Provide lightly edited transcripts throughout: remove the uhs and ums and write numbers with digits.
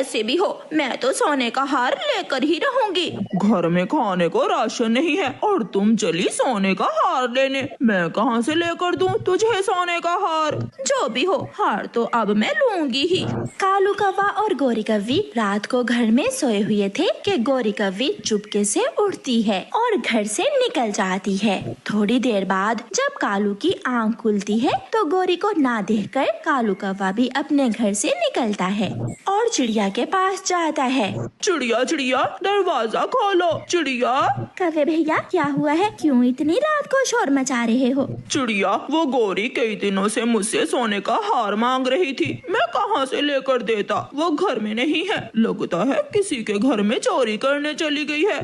जैसे भी हो मैं तो सोने का हार लेकर ही रहूंगी। घर में खाने को राशन नहीं है और तुम चली सोने का हार लेने। मैं कहाँ से लेकर दूं तुझे सोने का हार? जो भी हो, हार तो अब मैं लूंगी ही। कालू कौवा और गोरी कौवी रात को घर में सोए हुए थे कि गोरी कौवी चुपके से उठती है और घर से निकल जाती है। थोड़ी देर बाद जब कालू की आंख खुलती है तो गोरी को ना देखकर कालू कौवा भी अपने घर से निकलता है और चिड़िया के पास जाता है। चिड़िया चिड़िया दरवाजा खोलो। चिड़िया। कौवे भैया क्या हुआ है, क्यों इतनी रात को शोर मचा रहे हो? चिड़िया वो गोरी कई दिनों से मुझसे सोने का हार मांग रही थी, मैं कहाँ से लेकर देता? वो घर में नहीं है, लगता है किसी के घर में चोरी करने चली गई है।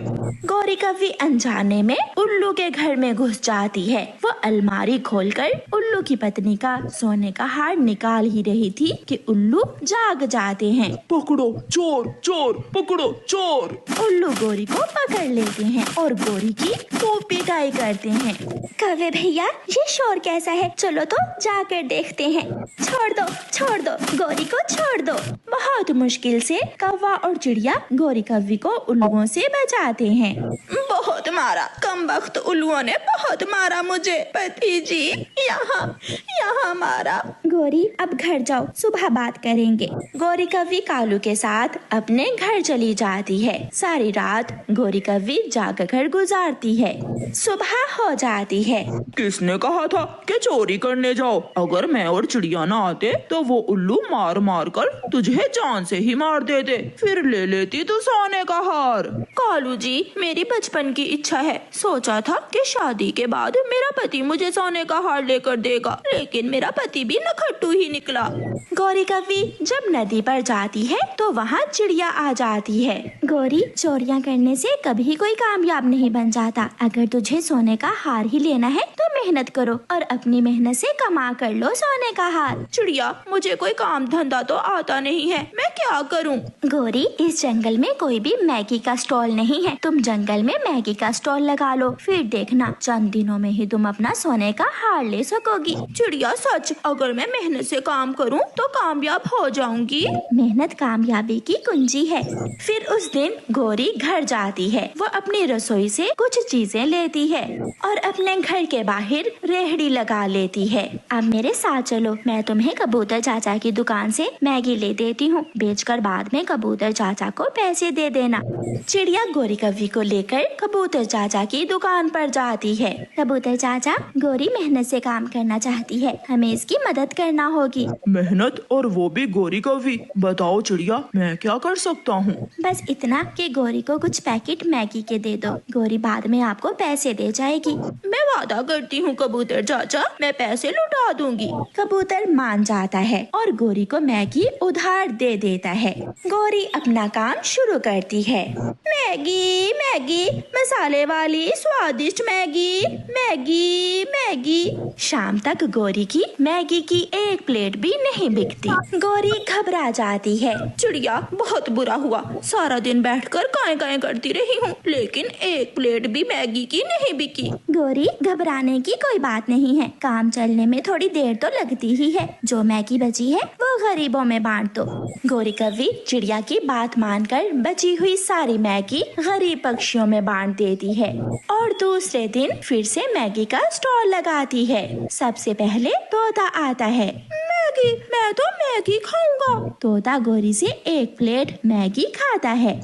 गोरी कौवी अनजाने में उल्लू के घर में घुस जाती है। वो अलमारी खोलकर उल्लू की पत्नी का सोने का हार निकाल ही रही थी कि उल्लू जाग जाते हैं। पकड़ो चोर, चोर पकड़ो चोर। उल्लू गोरी को पकड़ लेते हैं और गोरी की खूब पिटाई करते हैं। कौवे भैया ये शोर कैसा है, चलो तो जाकर देखते हैं। छोड़ दो गोरी को छोड़ दो। बहुत मुश्किल से कौवा और चिड़िया गोरी कौवी को उल्लुओं से बचाते हैं। बहुत मारा, कमबख्त उल्लुओं ने बहुत मारा मुझे। पति जी यहाँ मारा। गोरी अब घर जाओ, सुबह बात करेंगे। गोरी कौवी कालू के साथ अपने घर चली जाती है। सारी रात गोरी कौवी जाग कर गुजारती है। सुबह हो जाती है। किसने कहा था कि चोरी करने जाओ? अगर मैं और चिड़िया ना आते तो वो उल्लू मार मार कर तुझे जान से ही मार देते, फिर ले लेती तू सोने का हार। कालू जी मेरी बचपन की इच्छा है, सोचा था कि शादी के बाद मेरा पति मुझे सोने का हार लेकर देगा, लेकिन मेरा पति भी नखट्टू ही निकला। गोरी कौवी जब नदी पर जाती है तो वहाँ चिड़िया आ जाती है। गोरी चोरियाँ करने से कभी कोई कामयाब नहीं बन जाता। अगर तुझे सोने का हार ही लेना है तो मेहनत करो और अपनी मेहनत से कमा कर लो सोने का हार। चिड़िया मुझे कोई काम धंधा तो आता नहीं है, मैं क्या करूं? गोरी इस जंगल में कोई भी मैगी का स्टॉल नहीं है, तुम जंगल में मैगी का स्टॉल लगा लो, फिर देखना चंद दिनों में ही तुम अपना सोने का हार ले सकोगी। चिड़िया सच, अगर मैं मेहनत से काम करूं तो कामयाब हो जाऊंगी। मेहनत कामयाबी की कुंजी है। फिर उस दिन गोरी घर जाती है। वो अपनी रसोई से कुछ चीजें लेती है और अपने घर के बाहर रेहड़ी लगा लेती है। अब मेरे साथ चलो, मैं तुम्हें कबूतर चाचा की दुकान से मैगी ले देती हूँ, बेचकर बाद में कबूतर चाचा को पैसे दे देना। चिड़िया गोरी कौवी को लेकर कबूतर चाचा की दुकान पर जाती है। कबूतर चाचा, गोरी मेहनत से काम करना चाहती है, हमें इसकी मदद करना होगी। मेहनत और वो भी गोरी कौवी? बताओ चिड़िया मैं क्या कर सकता हूँ? बस इतना कि गोरी को कुछ पैकेट मैगी के दे दो, गोरी बाद में आपको पैसे दे जाएगी। मैं वादा करती हूँ कबूतर चाचा, मैं पैसे लौटा दूंगी। कबूतर मान जाता है और गोरी को मैगी उधार दे देता है। गोरी अपना काम शुरू करती है। मैगी मैगी, मसाले वाली स्वादिष्ट मैगी, मैगी मैगी। शाम तक गोरी की मैगी की एक प्लेट भी नहीं बिकती। गोरी घबरा जाती है। चिड़िया बहुत बुरा हुआ, सारा दिन बैठकर काएं काएं करती रही हूँ, लेकिन एक प्लेट भी मैगी की नहीं बिकी। गोरी घबराने की कोई बात नहीं है, काम चलने में थोड़ी देर तो लगती ही है। जो मैगी बची है वो गरीबों में बांट दो। गोरी कौवी चिड़िया की बात मानकर बची हुई सारी मैगी गरीब पक्षियों में बांट देती है और दूसरे दिन फिर से मैगी का स्टॉल लगाती है। सबसे पहले तोता आता है। मैगी, मैं तो मैगी खाऊंगा। तोता गोरी से एक प्लेट मैगी खाता है।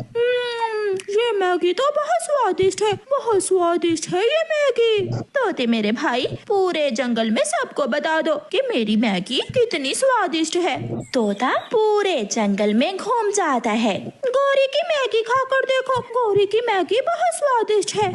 ये मैगी तो बहुत स्वादिष्ट है, बहुत स्वादिष्ट है ये मैगी। तोते मेरे भाई, पूरे जंगल में सबको बता दो कि मेरी मैगी कितनी स्वादिष्ट है। तोता पूरे जंगल में घूम जाता है। गोरी की मैगी खाकर देखो, गोरी की मैगी बहुत स्वादिष्ट है।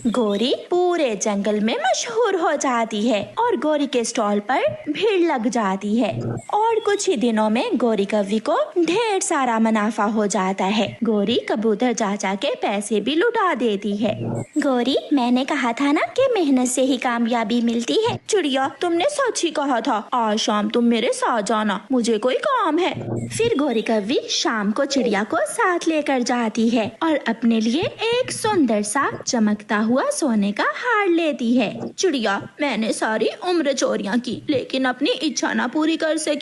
गोरी पूरे जंगल में मशहूर हो जाती है और गोरी के स्टॉल पर भीड़ लग जाती है और कुछ ही दिनों में गोरी कौवी को ढेर सारा मुनाफा हो जाता है। गोरी कबूतर चाचा के पैसे भी लुटा देती है। गोरी, मैंने कहा था ना कि मेहनत से ही कामयाबी मिलती है। चिड़िया तुमने सच ही कहा था, आज शाम तुम मेरे साथ जाना, मुझे कोई काम है। फिर गोरी कौवी शाम को चिड़िया को साथ लेकर जाती है और अपने लिए एक सुंदर सा चमकता हुआ सोने का हार लेती है। चिड़िया मैंने सारी उम्र चोरियां की, लेकिन अपनी इच्छा ना पूरी कर सकी।